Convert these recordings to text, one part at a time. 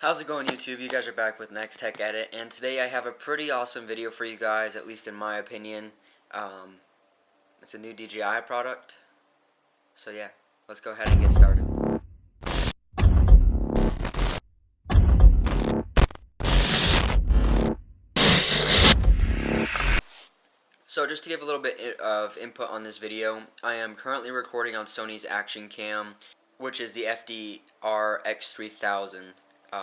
How's it going, YouTube? You guys are back with Next Tech Edit, and today I have a pretty awesome video for you guys, at least in my opinion. It's a new DJI product. So yeah, let's go ahead and get started. So just to give a little bit of input on this video, I am currently recording on Sony's Action Cam, which is the FDR X3000.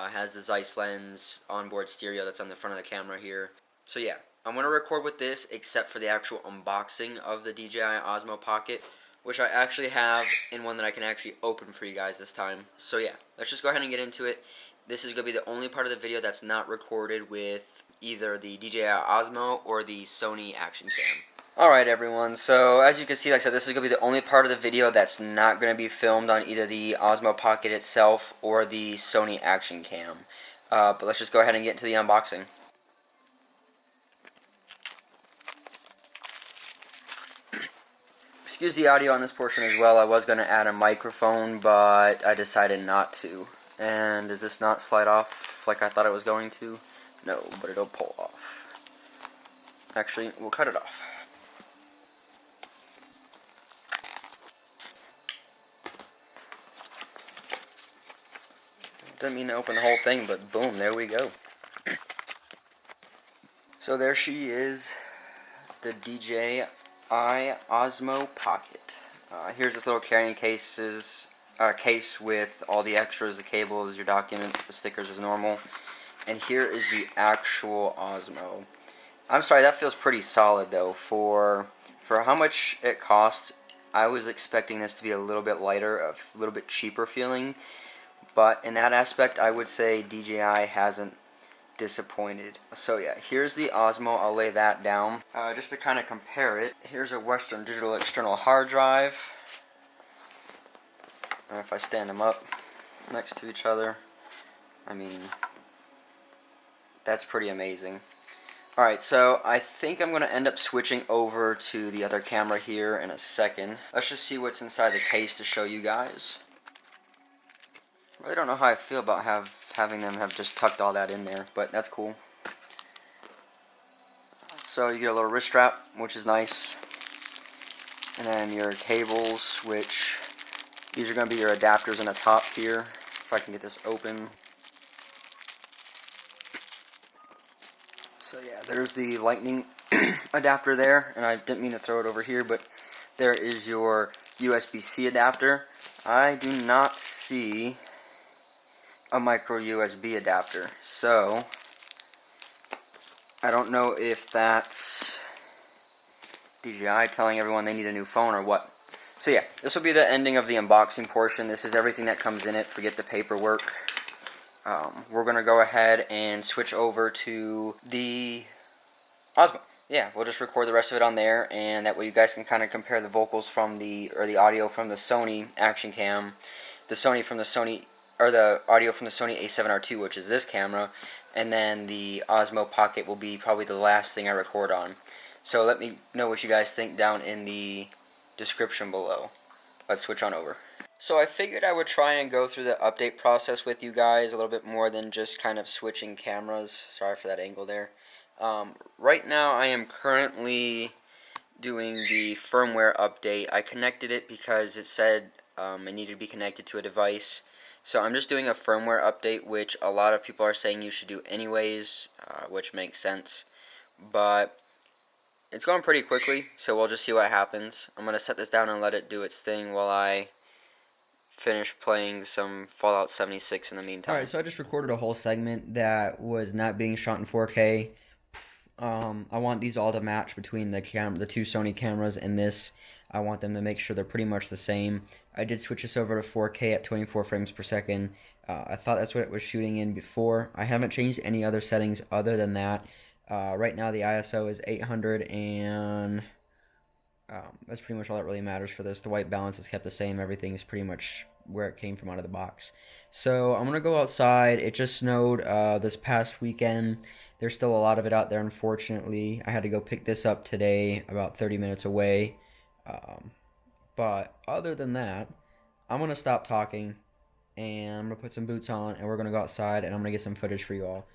Has the Zeiss lens onboard stereo that's on the front of the camera here. So yeah, I'm going to record with this except for the actual unboxing of the DJI Osmo Pocket, which I actually have in one that I can actually open for you guys this time. So yeah, let's just go ahead and get into it. This is going to be the only part of the video that's not recorded with either the DJI Osmo or the Sony Action Cam. Alright everyone, so as you can see, like I said, this is going to be the only part of the video that's not going to be filmed on either the Osmo Pocket itself or the Sony Action Cam. But let's just go ahead and get into the unboxing. Excuse the audio on this portion as well. I was going to add a microphone, but I decided not to. And does this not slide off like I thought it was going to? No, but it'll pull off. Actually, we'll cut it off. Didn't mean to open the whole thing, but boom, there we go. So there she is, the DJI Osmo Pocket. Here's this little carrying case with all the extras, the cables, your documents, the stickers as normal. And here is the actual Osmo. I'm sorry, that feels pretty solid though. For how much it costs, I was expecting this to be a little bit lighter, a little bit cheaper feeling. But in that aspect, I would say DJI hasn't disappointed. So yeah, here's the Osmo. I'll lay that down. Just to kind of compare it, here's a Western Digital external hard drive. And if I stand them up next to each other, I mean, that's pretty amazing. Alright, so I think I'm going to end up switching over to the other camera here in a second. Let's just see what's inside the case to show you guys. I really don't know how I feel about having them have just tucked all that in there, but that's cool. So you get a little wrist strap, which is nice. And then your cables, which these are going to be your adapters in the top here. If I can get this open. So yeah, there's the lightning adapter there, and I didn't mean to throw it over here, but there is your USB-C adapter. I do not see a micro USB adapter, so I don't know if that's DJI telling everyone they need a new phone or what. So yeah, this will be the ending of the unboxing portion. This is everything that comes in it. Forget the paperwork. We're going to go ahead and switch over to the Osmo. Yeah, we'll just record the rest of it on there, and that way you guys can kind of compare the vocals from the audio from the Sony Action Cam, the audio from the Sony A7R II, which is this camera, and then the Osmo Pocket will be probably the last thing I record on. So let me know what you guys think down in the description below. Let's switch on over. So I figured I would try and go through the update process with you guys a little bit more than just kind of switching cameras. Sorry for that angle there. Right now I am currently doing the firmware update. I connected it because it said it needed to be connected to a device. So I'm just doing a firmware update, which a lot of people are saying you should do anyways, which makes sense. But it's going pretty quickly, so we'll just see what happens. I'm going to set this down and let it do its thing while I finish playing some Fallout 76 in the meantime. Alright, so I just recorded a whole segment that was not being shot in 4K. I want these all to match between the two Sony cameras and this. I want them to make sure they're pretty much the same. I did switch this over to 4K at 24 frames per second. I thought that's what it was shooting in before. I haven't changed any other settings other than that. Right now the ISO is 800 and that's pretty much all that really matters for this. The white balance is kept the same. Everything is pretty much where it came from out of the box. So I'm going to go outside. It just snowed this past weekend. There's still a lot of it out there, unfortunately. I had to go pick this up today, about 30 minutes away. But other than that, I'm going to stop talking and I'm going to put some boots on, and we're going to go outside, and I'm going to get some footage for you all.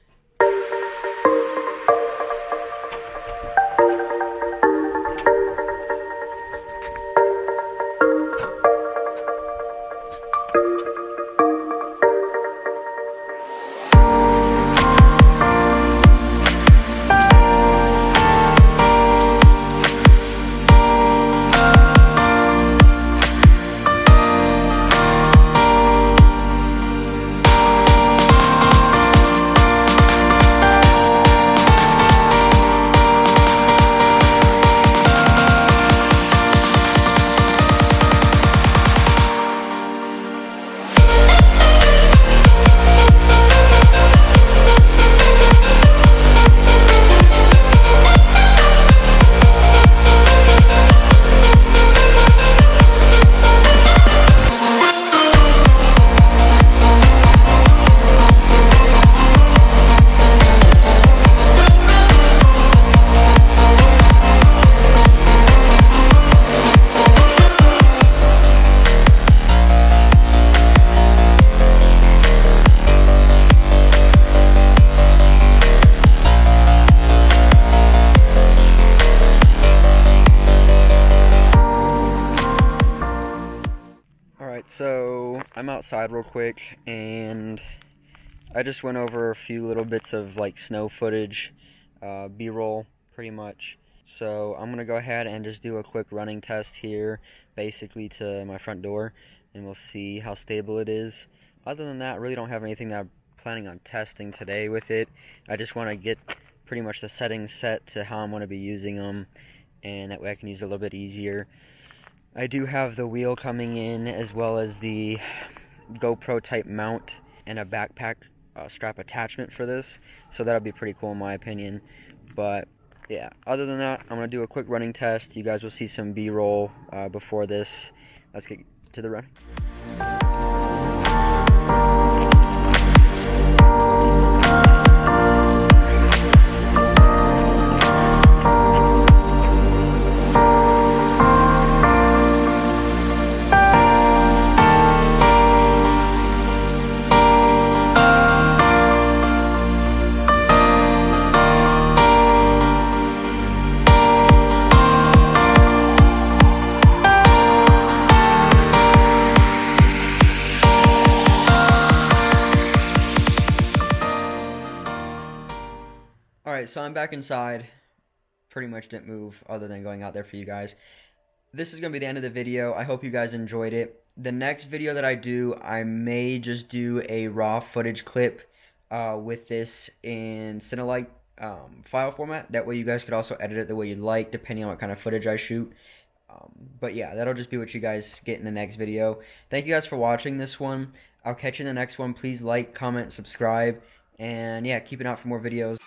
So I'm outside real quick, and I just went over a few little bits of like snow footage, B-roll pretty much. So I'm gonna go ahead and just do a quick running test here, basically to my front door, and we'll see how stable it is. Other than that, I really don't have anything that I'm planning on testing today with it. I just want to get pretty much the settings set to how I'm going to be using them, and that way I can use it a little bit easier. I do have the wheel coming in, as well as the GoPro type mount and a backpack strap attachment for this, so that'll be pretty cool in my opinion. But yeah, other than that, I'm going to do a quick running test. You guys will see some B-roll before this. Let's get to the run. Alright, so I'm back inside. Pretty much didn't move other than going out there for you guys. This is going to be the end of the video. I hope you guys enjoyed it. The next video that I do, I may just do a raw footage clip with this in Cinelike file format. That way you guys could also edit it the way you like, depending on what kind of footage I shoot. But yeah, that'll just be what you guys get in the next video. Thank you guys for watching this one. I'll catch you in the next one. Please like, comment, subscribe, and yeah, keep an eye out for more videos.